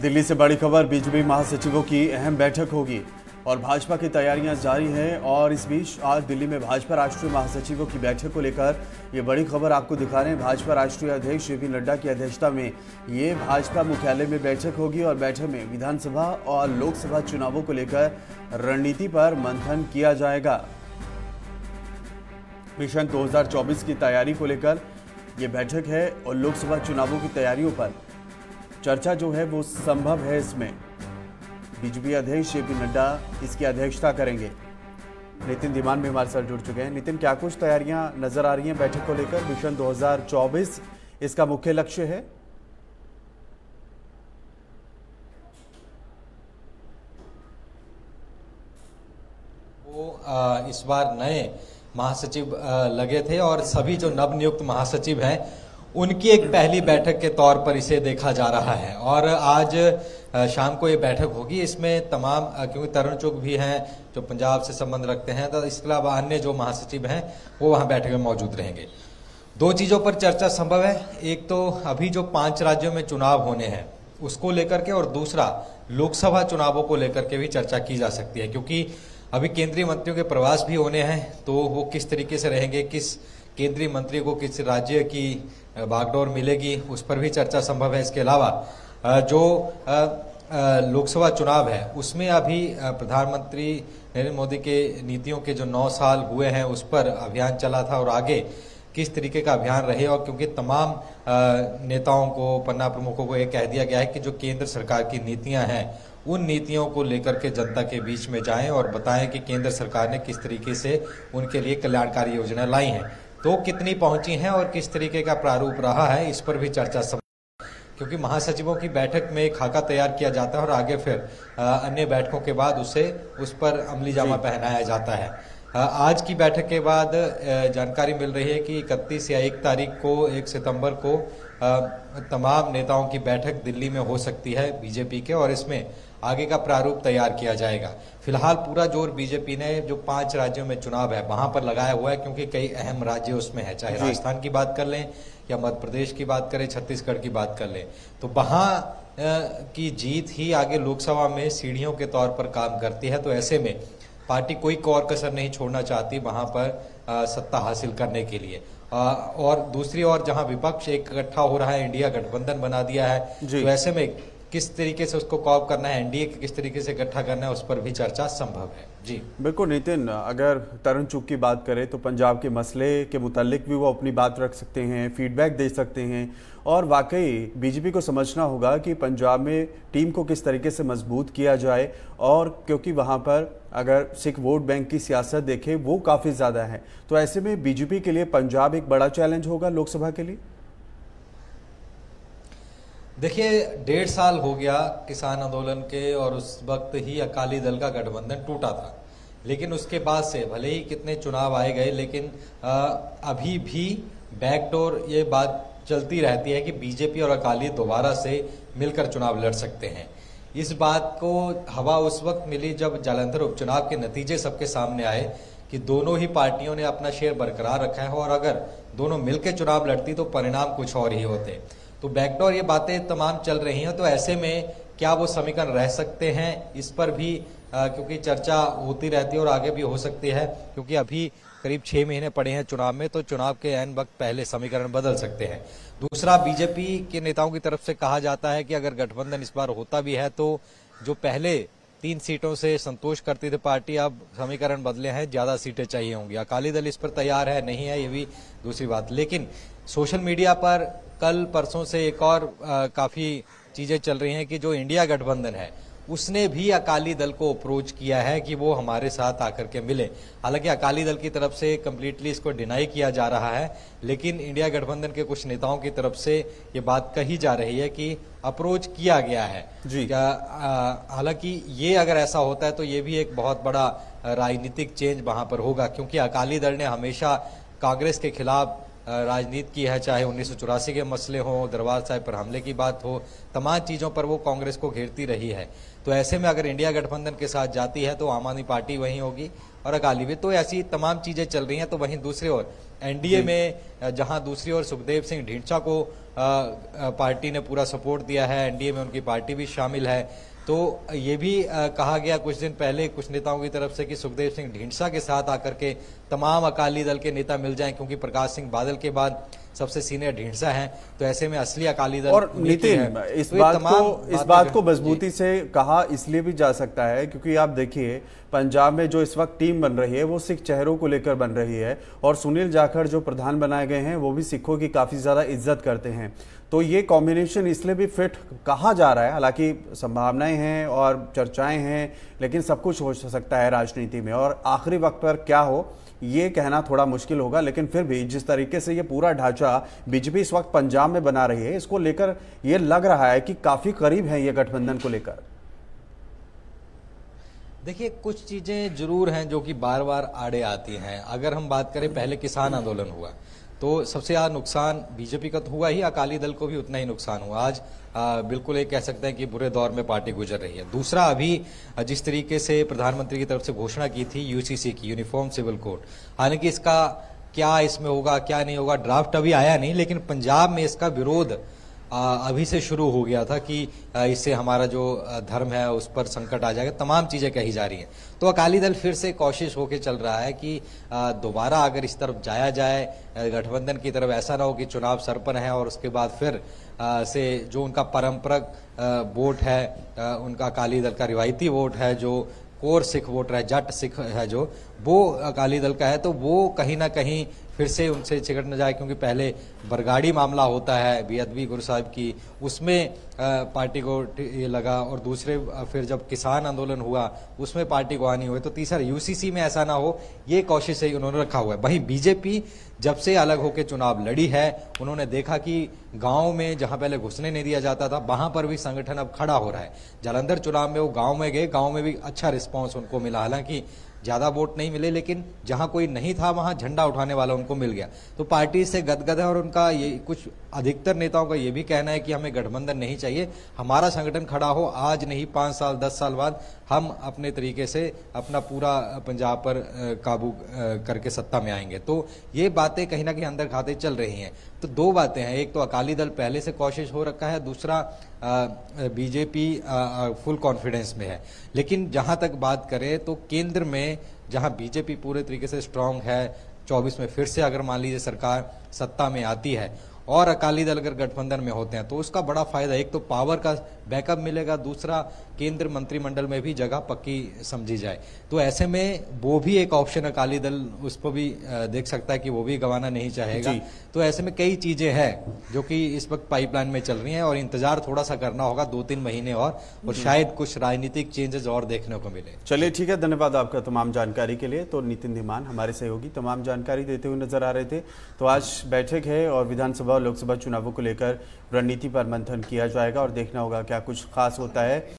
दिल्ली से बड़ी खबर, बीजेपी महासचिवों की अहम बैठक होगी और भाजपा की तैयारियां जारी हैं। और इस बीच आज दिल्ली में भाजपा राष्ट्रीय महासचिवों की बैठक को लेकर ये बड़ी खबर आपको दिखा रहे हैं। भाजपा राष्ट्रीय अध्यक्ष जेपी नड्डा की अध्यक्षता में ये भाजपा मुख्यालय में बैठक होगी और बैठक में विधानसभा और लोकसभा चुनावों को लेकर रणनीति पर मंथन किया जाएगा। मिशन 2024 की तैयारी को लेकर ये बैठक है और लोकसभा चुनावों की तैयारियों पर चर्चा जो है वो संभव है। इसमें बीजेपी अध्यक्ष जेपी नड्डा इसकी अध्यक्षता करेंगे। नितिन धीमान भी हमारे साथ जुड़ चुके हैं। नितिन, क्या कुछ तैयारियां नजर आ रही हैं बैठक को लेकर? मिशन 2024 इसका मुख्य लक्ष्य है। वो इस बार नए महासचिव लगे थे और सभी जो नवनियुक्त महासचिव हैं उनकी एक पहली बैठक के तौर पर इसे देखा जा रहा है। और आज शाम को ये बैठक होगी। इसमें तमाम, क्योंकि तरुण चुग भी हैं जो पंजाब से संबंध रखते हैं, तो इसके अलावा अन्य जो महासचिव हैं वो वहां बैठक में मौजूद रहेंगे। दो चीजों पर चर्चा संभव है। एक तो अभी जो 5 राज्यों में चुनाव होने हैं उसको लेकर के, और दूसरा लोकसभा चुनावों को लेकर के भी चर्चा की जा सकती है, क्योंकि अभी केंद्रीय मंत्रियों के प्रवास भी होने हैं। तो वो किस तरीके से रहेंगे, किस केंद्रीय मंत्री को किस राज्य की बागडोर मिलेगी, उस पर भी चर्चा संभव है। इसके अलावा जो लोकसभा चुनाव है उसमें अभी प्रधानमंत्री नरेंद्र मोदी के नीतियों के जो 9 साल हुए हैं उस पर अभियान चला था और आगे किस तरीके का अभियान रहे। और क्योंकि तमाम नेताओं को, पन्ना प्रमुखों को ये कह दिया गया है कि जो केंद्र सरकार की नीतियां हैं उन नीतियों को लेकर के जनता के बीच में जाएं और बताएं कि केंद्र सरकार ने किस तरीके से उनके लिए कल्याणकारी योजनाएं लाई हैं, तो कितनी पहुंची हैं और किस तरीके का प्रारूप रहा है, इस पर भी चर्चा संभव। क्योंकि महासचिवों की बैठक में खाका तैयार किया जाता है और आगे फिर अन्य बैठकों के बाद उस पर अमली जामा पहनाया जाता है। आज की बैठक के बाद जानकारी मिल रही है कि 31 या 1 तारीख को, 1 सितंबर को तमाम नेताओं की बैठक दिल्ली में हो सकती है बीजेपी के, और इसमें आगे का प्रारूप तैयार किया जाएगा। फिलहाल पूरा जोर बीजेपी ने जो 5 राज्यों में चुनाव है वहां पर लगाया हुआ है, क्योंकि कई अहम राज्य उसमें है। चाहे राजस्थान की बात कर लें या मध्य प्रदेश की बात करें, छत्तीसगढ़ की बात कर लें, तो वहां की जीत ही आगे लोकसभा में सीढ़ियों के तौर पर काम करती है। तो ऐसे में पार्टी कोई और कसर नहीं छोड़ना चाहती वहां पर सत्ता हासिल करने के लिए। और दूसरी ओर जहां विपक्ष एक इकट्ठा हो रहा है, इंडिया गठबंधन बना दिया है, तो ऐसे में किस तरीके से उसको कॉप करना है, एनडीए किस तरीके से इकट्ठा करना है, उस पर भी चर्चा संभव है। जी बिल्कुल नितिन, अगर तरुण चुग की बात करें तो पंजाब के मसले के मुतालिक भी वो अपनी बात रख सकते हैं, फीडबैक दे सकते हैं। और वाकई बीजेपी को समझना होगा कि पंजाब में टीम को किस तरीके से मजबूत किया जाए, और क्योंकि वहां पर अगर सिख वोट बैंक की सियासत देखें वो काफ़ी ज़्यादा है, तो ऐसे में बीजेपी के लिए पंजाब एक बड़ा चैलेंज होगा लोकसभा के लिए। देखिए, 1.5 साल हो गया किसान आंदोलन के, और उस वक्त ही अकाली दल का गठबंधन टूटा था। लेकिन उसके बाद से भले ही कितने चुनाव आए गए, लेकिन अभी भी बैकडोर ये बात चलती रहती है कि बीजेपी और अकाली दोबारा से मिलकर चुनाव लड़ सकते हैं। इस बात को हवा उस वक्त मिली जब जालंधर उपचुनाव के नतीजे सबके सामने आए कि दोनों ही पार्टियों ने अपना शेयर बरकरार रखा है, और अगर दोनों मिलकर चुनाव लड़ती तो परिणाम कुछ और ही होते। तो बैकडोर ये बातें तमाम चल रही हैं। तो ऐसे में क्या वो समीकरण रह सकते हैं, इस पर भी क्योंकि चर्चा होती रहती है और आगे भी हो सकती है, क्योंकि अभी करीब 6 महीने पड़े हैं चुनाव में, तो चुनाव के ऐन वक्त पहले समीकरण बदल सकते हैं। दूसरा, बीजेपी के नेताओं की तरफ से कहा जाता है कि अगर गठबंधन इस बार होता भी है तो जो पहले 3 सीटों से संतोष करती थी पार्टी, अब समीकरण बदले हैं, ज्यादा सीटें चाहिए होंगी। अकाली दल इस पर तैयार है नहीं है, ये भी दूसरी बात। लेकिन सोशल मीडिया पर कल परसों से एक और काफी चीजें चल रही हैं कि जो इंडिया गठबंधन है उसने भी अकाली दल को अप्रोच किया है कि वो हमारे साथ आकर के मिले। हालांकि अकाली दल की तरफ से कंप्लीटली इसको डिनाई किया जा रहा है, लेकिन इंडिया गठबंधन के कुछ नेताओं की तरफ से ये बात कही जा रही है कि अप्रोच किया गया है। हालांकि ये अगर ऐसा होता है तो ये भी एक बहुत बड़ा राजनीतिक चेंज वहां पर होगा, क्योंकि अकाली दल ने हमेशा कांग्रेस के खिलाफ राजनीति की है, चाहे 1984 के मसले हो, दरबार साहिब पर हमले की बात हो, तमाम चीजों पर वो कांग्रेस को घेरती रही है। तो ऐसे में अगर इंडिया गठबंधन के साथ जाती है तो आम आदमी पार्टी वहीं होगी और अकाली में, तो ऐसी तमाम चीजें चल रही हैं। तो वहीं दूसरी ओर एनडीए में जहां दूसरी ओर सुखदेव सिंह ढींडसा को पार्टी ने पूरा सपोर्ट दिया है, एनडीए में उनकी पार्टी भी शामिल है। तो ये भी कहा गया कुछ दिन पहले कुछ नेताओं की तरफ से कि सुखदेव सिंह ढींडसा के साथ आकर के तमाम अकाली दल के नेता मिल जाएं, क्योंकि प्रकाश सिंह बादल के बाद सबसे सीनियर ढींडसा हैं, तो ऐसे में असली अकाली दल। और नितिन, इस बात को मजबूती से कहा इसलिए भी जा सकता है क्योंकि आप देखिए पंजाब में जो इस वक्त टीम बन रही है वो सिख चेहरों को लेकर बन रही है, और सुनील जाखड़ जो प्रधान बनाए गए हैं वो भी सिखों की काफी ज्यादा इज्जत करते हैं। तो ये कॉम्बिनेशन इसलिए भी फिट कहा जा रहा है, हालांकि संभावनाएं हैं और चर्चाएं हैं, लेकिन सब कुछ हो सकता है राजनीति में, और आखिरी वक्त पर क्या हो ये कहना थोड़ा मुश्किल होगा। लेकिन फिर भी जिस तरीके से ये पूरा ढांचा बीजेपी इस वक्त पंजाब में बना रही है, इसको लेकर ये लग रहा है कि काफी करीब है ये गठबंधन को लेकर। देखिए, कुछ चीजें जरूर हैं जो कि बार बार आड़े आती हैं। अगर हम बात करें, पहले किसान आंदोलन हुआ तो सबसे ज्यादा नुकसान बीजेपी का तो हुआ ही, अकाली दल को भी उतना ही नुकसान हुआ। आज बिल्कुल एक कह सकते हैं कि बुरे दौर में पार्टी गुजर रही है। दूसरा, अभी जिस तरीके से प्रधानमंत्री की तरफ से घोषणा की थी यूसीसी की, यूनिफॉर्म सिविल कोड, हालांकि इसका क्या इसमें होगा क्या नहीं होगा, ड्राफ्ट अभी आया नहीं, लेकिन पंजाब में इसका विरोध अभी से शुरू हो गया था कि इससे हमारा जो धर्म है उस पर संकट आ जाएगा, तमाम चीजें कही जा रही हैं। तो अकाली दल फिर से कोशिश होके चल रहा है कि दोबारा अगर इस तरफ जाया जाए गठबंधन की तरफ, ऐसा ना हो कि चुनाव सर पर है और उसके बाद फिर से जो उनका परंपरागत वोट है, उनका अकाली दल का रिवायती वोट है, जो कोर सिख वोटर है, जट सिख है, जो वो अकाली दल का है, तो वो कहीं ना कहीं फिर से उनसे चिकट न जाए। क्योंकि पहले बरगाड़ी मामला होता है बेअदबी गुरु साहब की, उसमें पार्टी को ये लगा, और दूसरे फिर जब किसान आंदोलन हुआ उसमें पार्टी को आनी हुई, तो तीसरा यूसीसी में ऐसा ना हो, ये कोशिश है उन्होंने रखा हुआ है। वहीं बीजेपी जब से अलग होकर चुनाव लड़ी है, उन्होंने देखा कि गांव में जहां पहले घुसने नहीं दिया जाता था, वहां पर भी संगठन अब खड़ा हो रहा है। जालंधर चुनाव में वो गांव में गए, गांव में भी अच्छा रिस्पांस उनको मिला, हालांकि ज्यादा वोट नहीं मिले, लेकिन जहां कोई नहीं था वहां झंडा उठाने वाला उनको मिल गया। तो पार्टी से गदगद है, और उनका ये कुछ अधिकतर नेताओं का ये भी कहना है कि हमें गठबंधन नहीं चाहिए, हमारा संगठन खड़ा हो, आज नहीं 5 साल 10 साल बाद हम अपने तरीके से अपना पूरा पंजाब पर काबू करके सत्ता में आएंगे। तो ये बातें कहीं ना कहीं अंदर खाते चल रही हैं। तो दो बातें हैं, एक तो अकाली दल पहले से कोशिश हो रखा है, दूसरा बीजेपी फुल कॉन्फिडेंस में है। लेकिन जहां तक बात करें तो केंद्र में जहां बीजेपी पूरे तरीके से स्ट्रांग है, 24 में फिर से अगर मान लीजिए सरकार सत्ता में आती है और अकाली दल अगर गठबंधन में होते हैं तो उसका बड़ा फायदा, एक तो पावर का बैकअप मिलेगा, दूसरा केंद्र मंत्रिमंडल में भी जगह पक्की समझी जाए। तो ऐसे में वो भी एक ऑप्शन अकाली दल उस पर भी देख सकता है कि वो भी गंवाना नहीं चाहेगा। तो ऐसे में कई चीजें हैं जो कि इस वक्त पाइपलाइन में चल रही हैं, और इंतजार थोड़ा सा करना होगा 2-3 महीने और शायद कुछ राजनीतिक चेंजेस और देखने को मिले। चलिए ठीक है, धन्यवाद आपका तमाम जानकारी के लिए। तो नितिन धीमान हमारे सहयोगी तमाम जानकारी देते हुए नजर आ रहे थे। तो आज बैठक है और विधानसभा और लोकसभा चुनावों को लेकर रणनीति पर मंथन किया जाएगा और देखना होगा क्या कुछ खास होता है।